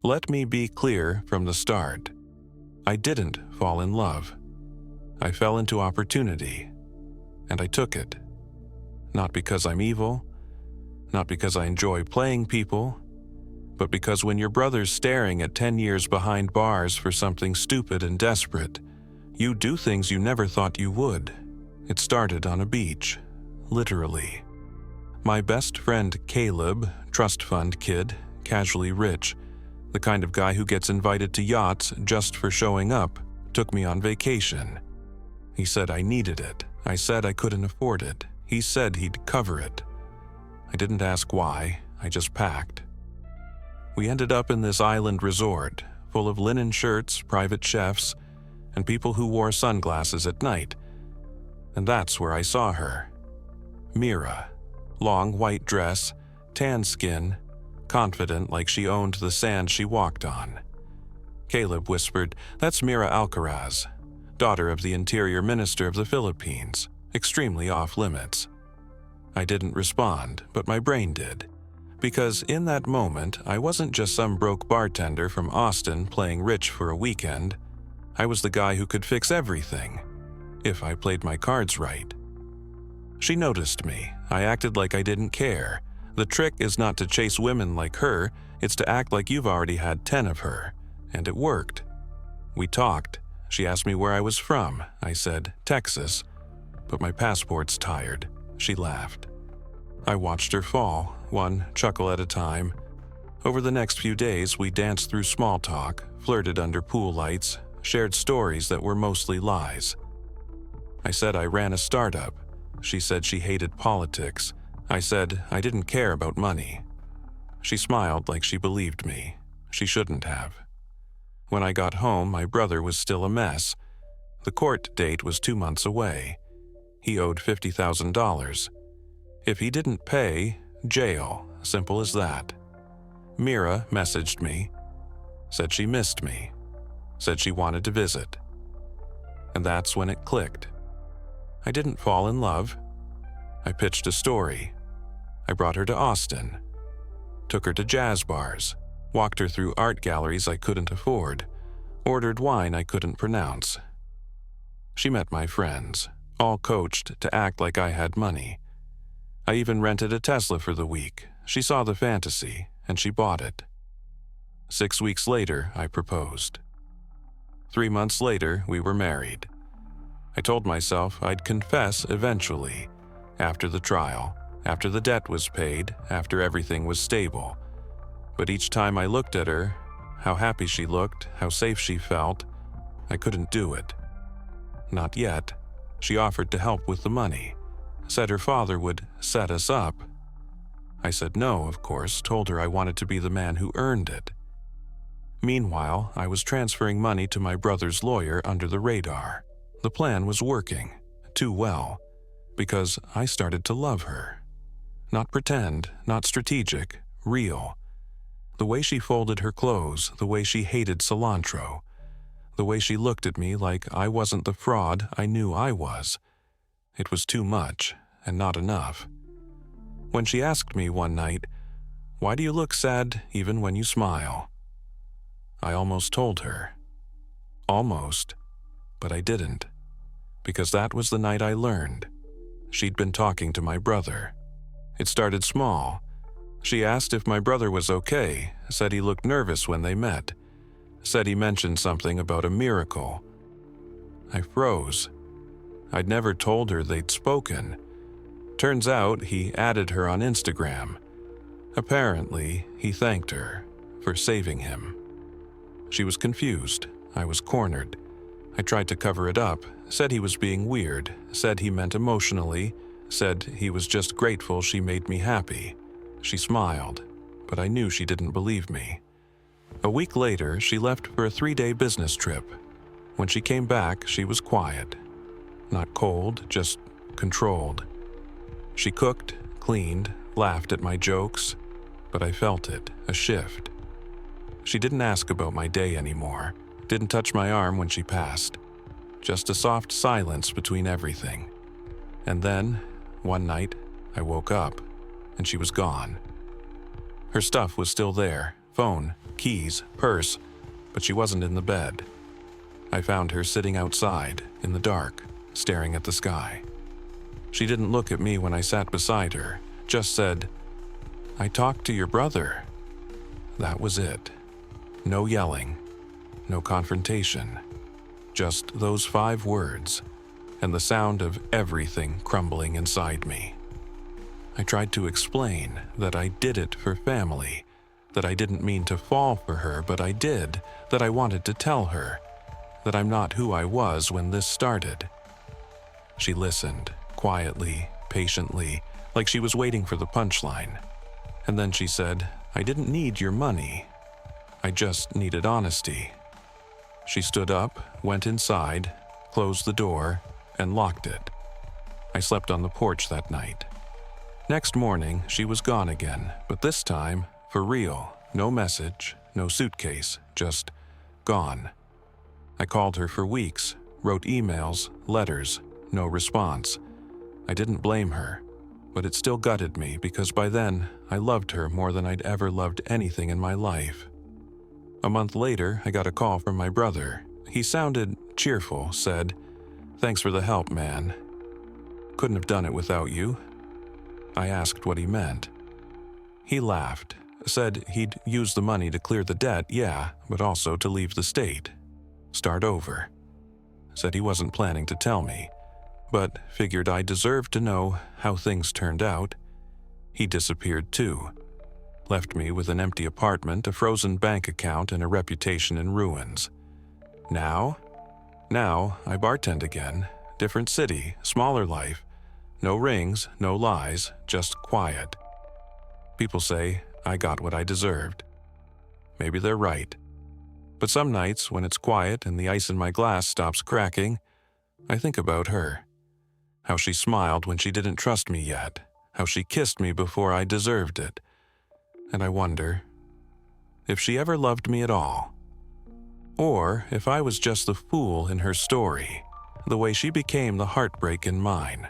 Let me be clear from the start. I didn't fall in love. I fell into opportunity, and I took it. Not because I'm evil, not because I enjoy playing people, but because when your brother's staring at 10 years behind bars for something stupid and desperate, you do things you never thought you would. It started on a beach, literally. My best friend Caleb, trust fund kid, casually rich, the kind of guy who gets invited to yachts just for showing up, took me on vacation. He said I needed it. I said I couldn't afford it. He said he'd cover it. I didn't ask why, I just packed. We ended up in this island resort, full of linen shirts, private chefs, and people who wore sunglasses at night. And that's where I saw her. Mira. Long white dress, tan skin, confident like she owned the sand she walked on. Caleb whispered, "That's Mira Alcaraz, daughter of the interior minister of the Philippines, extremely off-limits." I didn't respond, but my brain did. Because in that moment, I wasn't just some broke bartender from Austin playing rich for a weekend. I was the guy who could fix everything, if I played my cards right. She noticed me. I acted like I didn't care. The trick is not to chase women like her, it's to act like you've already had 10 of her. And it worked. We talked. She asked me where I was from. I said, Texas. But my passport's tired. She laughed. I watched her fall, one chuckle at a time. Over the next few days, we danced through small talk, flirted under pool lights, shared stories that were mostly lies. I said I ran a startup. She said she hated politics. I said I didn't care about money. She smiled like she believed me. She shouldn't have. When I got home, my brother was still a mess. The court date was 2 months away. He owed $50,000. If he didn't pay, jail, simple as that. Mira messaged me, said she missed me, said she wanted to visit. And that's when it clicked. I didn't fall in love. I pitched a story. I brought her to Austin, took her to jazz bars, walked her through art galleries I couldn't afford, ordered wine I couldn't pronounce. She met my friends, all coached to act like I had money. I even rented a Tesla for the week. She saw the fantasy, and she bought it. 6 weeks later, I proposed. 3 months later, we were married. I told myself I'd confess eventually, after the trial, after the debt was paid, after everything was stable. But each time I looked at her, how happy she looked, how safe she felt, I couldn't do it. Not yet. She offered to help with the money, said her father would set us up. I said no, of course, told her I wanted to be the man who earned it. Meanwhile, I was transferring money to my brother's lawyer under the radar. The plan was working, too well, because I started to love her. Not pretend, not strategic, real. The way she folded her clothes, the way she hated cilantro, the way she looked at me like I wasn't the fraud I knew I was. It was too much, and not enough. When she asked me one night, "Why do you look sad even when you smile?" I almost told her. Almost, but I didn't. Because that was the night I learned. She'd been talking to my brother. It started small. She asked if my brother was okay, said he looked nervous when they met, said he mentioned something about a miracle. I froze. I'd never told her they'd spoken. Turns out he added her on Instagram. Apparently, he thanked her for saving him. She was confused. I was cornered. I tried to cover it up, said he was being weird, said he meant emotionally, said he was just grateful she made me happy. She smiled, but I knew she didn't believe me. A week later, she left for a 3-day business trip. When she came back, she was quiet. Not cold, just controlled. She cooked, cleaned, laughed at my jokes, but I felt it, a shift. She didn't ask about my day anymore, didn't touch my arm when she passed. Just a soft silence between everything. And then, one night, I woke up, and she was gone. Her stuff was still there, phone, keys, purse, but she wasn't in the bed. I found her sitting outside, in the dark, staring at the sky. She didn't look at me when I sat beside her, just said, "I talked to your brother." That was it. No yelling, no confrontation, just those 5 words, and the sound of everything crumbling inside me. I tried to explain that I did it for family, that I didn't mean to fall for her, but I did, that I wanted to tell her, that I'm not who I was when this started. She listened, quietly, patiently, like she was waiting for the punchline. And then she said, "I didn't need your money. I just needed honesty." She stood up, went inside, closed the door, and locked it. I slept on the porch that night. Next morning, she was gone again, but this time, for real. No message, no suitcase, just gone. I called her for weeks, wrote emails, letters, no response. I didn't blame her, but it still gutted me because by then, I loved her more than I'd ever loved anything in my life. A month later, I got a call from my brother. He sounded cheerful, said, "Thanks for the help, man. Couldn't have done it without you." I asked what he meant. He laughed, said he'd use the money to clear the debt, yeah, but also to leave the state. Start over. Said he wasn't planning to tell me, but figured I deserved to know how things turned out. He disappeared too. Left me with an empty apartment, a frozen bank account, and a reputation in ruins. Now I bartend again. Different city, smaller life. No rings, no lies, just quiet. People say I got what I deserved. Maybe they're right. But some nights, when it's quiet and the ice in my glass stops cracking, I think about her. How she smiled when she didn't trust me yet. How she kissed me before I deserved it. And I wonder if she ever loved me at all. Or if I was just the fool in her story, the way she became the heartbreak in mine.